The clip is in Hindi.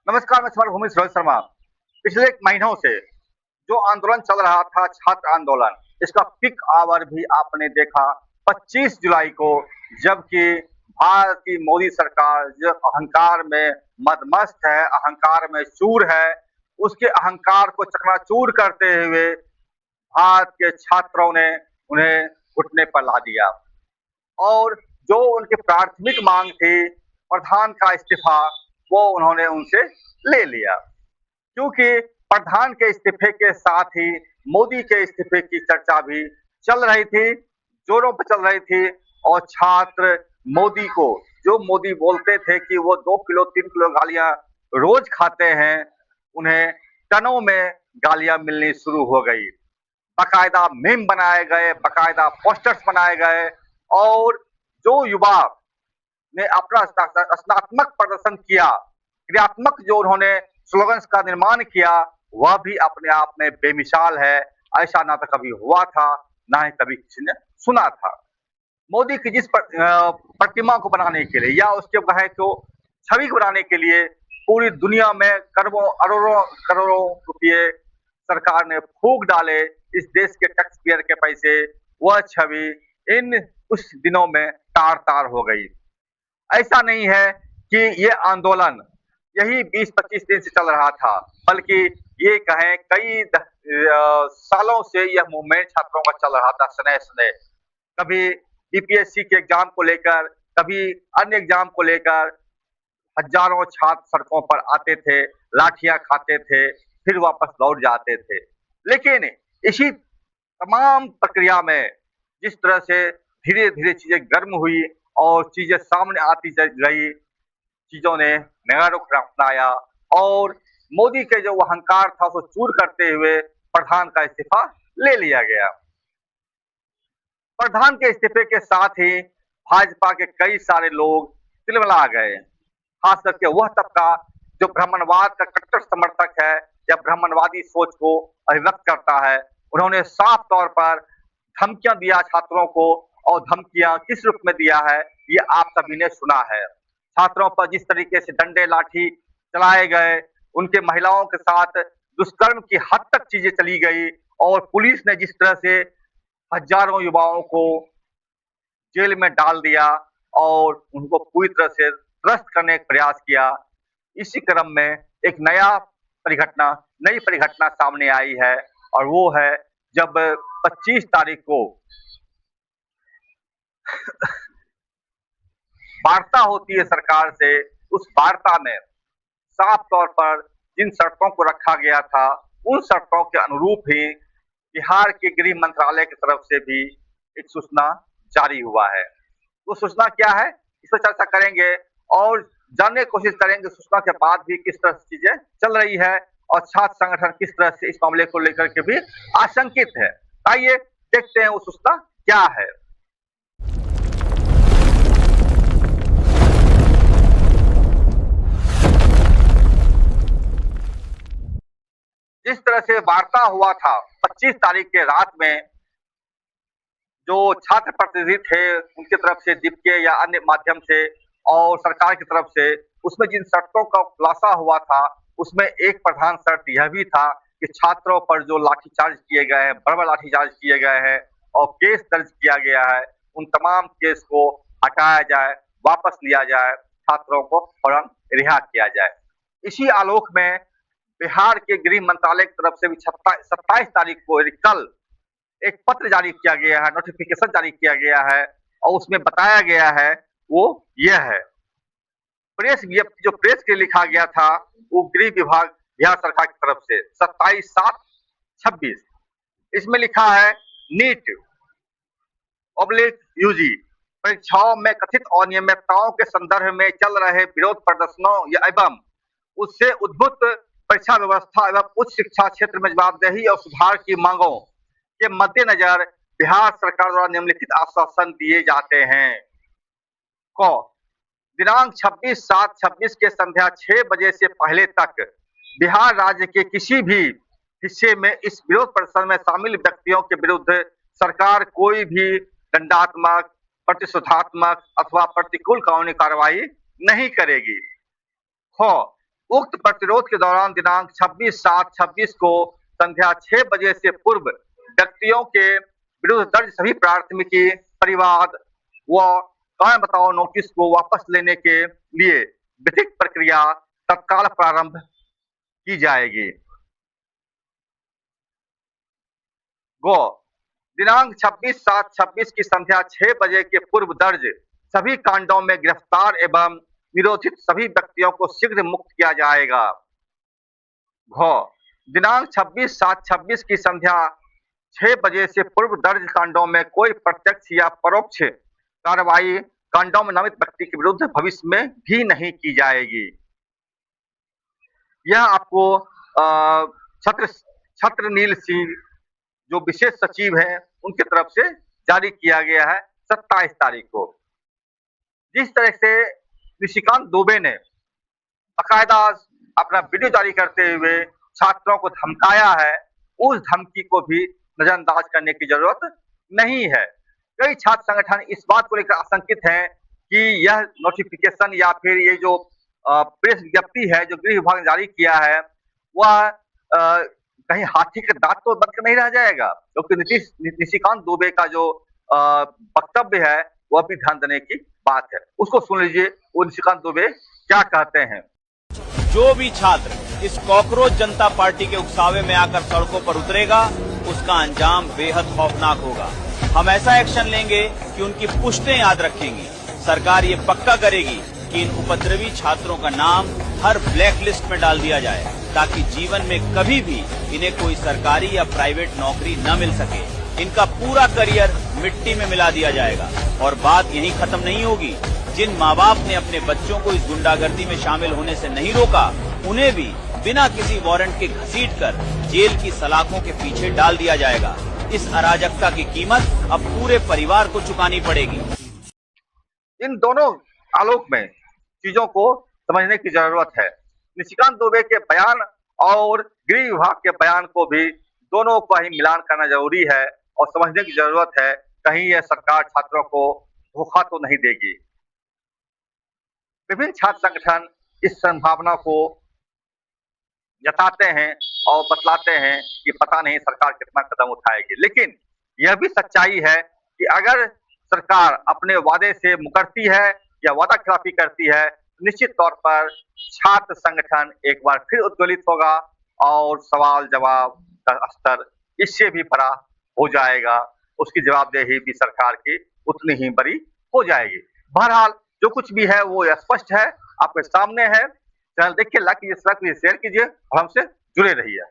नमस्कार, मैं तुम्हारा भूमि रोहित शर्मा। पिछले महीनों से जो आंदोलन चल रहा था, छात्र आंदोलन, इसका पीक आवर भी आपने देखा 25 जुलाई को, जबकि भारत की मोदी सरकार जो अहंकार में मदमस्त है, अहंकार में चूर है, उसके अहंकार को चकनाचूर करते हुए भारत के छात्रों ने उन्हें घुटने पर ला दिया। और जो उनकी प्राथमिक मांग थी, प्रधान का इस्तीफा, वो उन्होंने उनसे ले लिया। क्योंकि प्रधान के इस्तीफे के साथ ही मोदी के इस्तीफे की चर्चा भी चल रही थी, जोरों पर चल रही थी। और छात्र मोदी को, जो मोदी बोलते थे कि वो 2 किलो 3 किलो गालियां रोज खाते हैं, उन्हें टनों में गालियां मिलनी शुरू हो गई। बाकायदा मीम बनाए गए, बाकायदा पोस्टर्स बनाए गए। और जो युवा ने अपना रचनात्मक प्रदर्शन किया, क्रियात्मक जो उन्होंने स्लोगन्स का निर्माण किया, वह भी अपने आप में बेमिसाल है। ऐसा ना तो कभी हुआ था, ना ही कभी किसी ने सुना था। मोदी की जिस प्रतिमा को बनाने के लिए, या उसके कहे तो छवि को बनाने के लिए, पूरी दुनिया में करोड़ों अरबों करोड़ों रुपये सरकार ने फूंक डाले, इस देश के टैक्स पेयर के पैसे, वह छवि इन कुछ दिनों में तार तार हो गई। ऐसा नहीं है कि ये आंदोलन यही 20-25 दिन से चल रहा था, बल्कि ये कहें कई सालों से यह मूवमेंट छात्रों का चल रहा था, सने सने। कभी बीपीएससी के एग्जाम को लेकर, कभी अन्य एग्जाम को लेकर हजारों छात्र सड़कों पर आते थे, लाठियां खाते थे, फिर वापस लौट जाते थे। लेकिन इसी तमाम प्रक्रिया में जिस तरह से धीरे धीरे चीजें गर्म हुई और चीजें सामने आती गई, चीजों ने नया रुख अपनाया। और मोदी के जो अहंकार था उसको चूर करते हुए प्रधान का इस्तीफा ले लिया गया। प्रधान के इस्तीफे के साथ ही भाजपा के कई सारे लोग तिलमिला गए। खास करके वह तबका जो ब्राह्मणवाद का कट्टर समर्थक है या ब्राह्मणवादी सोच को अभिव्यक्त करता है, उन्होंने साफ तौर पर धमकियां दिया छात्रों को। और धमकियां किस रूप में दिया है, ये आप सभी ने सुना है। छात्रों पर जिस तरीके से डंडे लाठी चलाए गए, उनके महिलाओं के साथ दुष्कर्म की हद तक चीजें चली गई, और पुलिस ने जिस तरह से हजारों युवाओं को जेल में डाल दिया और उनको पूरी तरह से त्रस्त करने का प्रयास किया। इसी क्रम में एक परिघटना नई परिघटना सामने आई है, और वो है जब 25 तारीख को वार्ता होती है सरकार से। उस वार्ता में साफ तौर पर जिन शर्तों को रखा गया था, उन शर्तों के अनुरूप ही बिहार के गृह मंत्रालय की तरफ से भी एक सूचना जारी हुआ है। वो सूचना क्या है, इस पर चर्चा करेंगे और जानने की कोशिश करेंगे सूचना के बाद भी किस तरह से चीजें चल रही है, और छात्र संगठन किस तरह से इस मामले को लेकर के भी आशंकित है। आइए देखते हैं वो सूचना क्या है। जिस तरह से वार्ता हुआ था 25 तारीख के रात में, जो छात्र प्रतिनिधि थे उनकी तरफ से दीप्के या अन्य माध्यम से और सरकार की तरफ से, उसमें जिन शर्तों का खुलासा हुआ था, उसमें एक प्रधान शर्त यह भी था कि छात्रों पर जो लाठीचार्ज किए गए हैं, बड़े लाठीचार्ज किए गए हैं और केस दर्ज किया गया है, उन तमाम केस को हटाया जाए, वापस लिया जाए, छात्रों को फौरन रिहा किया जाए। इसी आलोक में बिहार के गृह मंत्रालय की तरफ से भी 27 तारीख को, कल, एक पत्र जारी किया गया है, नोटिफिकेशन जारी किया गया है, और उसमें बताया गया है वो यह है। प्रेस जो प्रेस के लिखा गया था, वो गृह विभाग बिहार सरकार की तरफ से 27/7/26, इसमें लिखा है नीट ऑब्लिक यूजी परीक्षाओं में कथित अनियमितताओं के संदर्भ में चल रहे विरोध प्रदर्शनों एवं उससे उद्भूत परीक्षा व्यवस्था एवं उच्च शिक्षा क्षेत्र में जवाबदेही और सुधार की मांगों के मद्देनजर बिहार सरकार द्वारा निम्नलिखित आश्वासन दिए जाते हैं। को दिनांक 26/7/26 के संध्या 6 बजे से पहले तक बिहार राज्य के किसी भी हिस्से में इस विरोध प्रदर्शन में शामिल व्यक्तियों के विरुद्ध सरकार कोई भी दंडात्मक, प्रतिशोधात्मक अथवा प्रतिकूल कानूनी कार्रवाई नहीं करेगी। उक्त प्रतिरोध के दौरान दिनांक 26/7/26 को संध्या 6 बजे से पूर्व व्यक्तियों के विरुद्ध दर्ज सभी प्राथमिकी, परिवाद व कारण बताओ नोटिस को वापस लेने के लिए विधिक प्रक्रिया तत्काल प्रारंभ की जाएगी। गो दिनांक 26/7/26 की संध्या 6 बजे के पूर्व दर्ज सभी कांडों में गिरफ्तार एवं निरोधित सभी व्यक्तियों को शीघ्र मुक्त किया जाएगा। घ दिनांक 26/7/26 की संध्या 6 बजे से पूर्व दर्ज कांडों में कोई प्रत्यक्ष या परोक्ष कार्रवाई कांडों में नामित व्यक्ति के विरुद्ध भविष्य में भी नहीं की जाएगी। यह आपको छत्रनील सिंह जो विशेष सचिव हैं उनकी तरफ से जारी किया गया है 27 तारीख को। जिस तरह से निशिकांत दुबे ने बाकायदा अपना वीडियो जारी करते हुए छात्रों को धमकाया है, उस धमकी को भी नजरअंदाज करने की जरूरत नहीं है। कई छात्र संगठन इस बात को लेकर आशंकित हैं कि यह नोटिफिकेशन या फिर ये जो प्रेस विज्ञप्ति है जो गृह विभाग ने जारी किया है वह कहीं हाथी के दांत तो बनकर नहीं रह जाएगा, क्योंकि निशिकांत दुबे का जो वक्तव्य है वह भी ध्यान देने की बात है। उसको सुन लीजिए वो निशिकांत दुबे क्या कहते हैं। जो भी छात्र इस कॉकरोच जनता पार्टी के उकसावे में आकर सड़कों पर उतरेगा उसका अंजाम बेहद खौफनाक होगा। हम ऐसा एक्शन लेंगे कि उनकी पुश्तें याद रखेंगी। सरकार ये पक्का करेगी कि इन उपद्रवी छात्रों का नाम हर ब्लैक लिस्ट में डाल दिया जाए ताकि जीवन में कभी भी इन्हें कोई सरकारी या प्राइवेट नौकरी न मिल सके। इनका पूरा करियर मिट्टी में मिला दिया जाएगा। और बात यहीं खत्म नहीं होगी। जिन माँ बाप ने अपने बच्चों को इस गुंडागर्दी में शामिल होने से नहीं रोका उन्हें भी बिना किसी वारंट के घसीटकर जेल की सलाखों के पीछे डाल दिया जाएगा। इस अराजकता की कीमत अब पूरे परिवार को चुकानी पड़ेगी। इन दोनों आलोक में चीजों को समझने की जरूरत है। निशिकांत दुबे के बयान और गृह विभाग के बयान को भी दोनों का ही मिलान करना जरूरी है और समझने की जरूरत है कहीं यह सरकार छात्रों को धोखा तो नहीं देगी। विभिन्न छात्र संगठन इस संभावना को जताते हैं और बतलाते हैं कि पता नहीं सरकार कितना कदम उठाएगी, लेकिन यह भी सच्चाई है कि अगर सरकार अपने वादे से मुकरती है या वादा खिलाफी करती है निश्चित तौर पर छात्र संगठन एक बार फिर उद्वेलित होगा और सवाल जवाब का स्तर इससे भी बड़ा हो जाएगा। उसकी जवाबदेही भी सरकार की उतनी ही बड़ी हो जाएगी। बहरहाल जो कुछ भी है वो स्पष्ट है, आपके सामने है। चैनल देखिए, लाइक कीजिए, सब्सक्राइब कीजिए, शेयर कीजिए और हमसे जुड़े रहिए।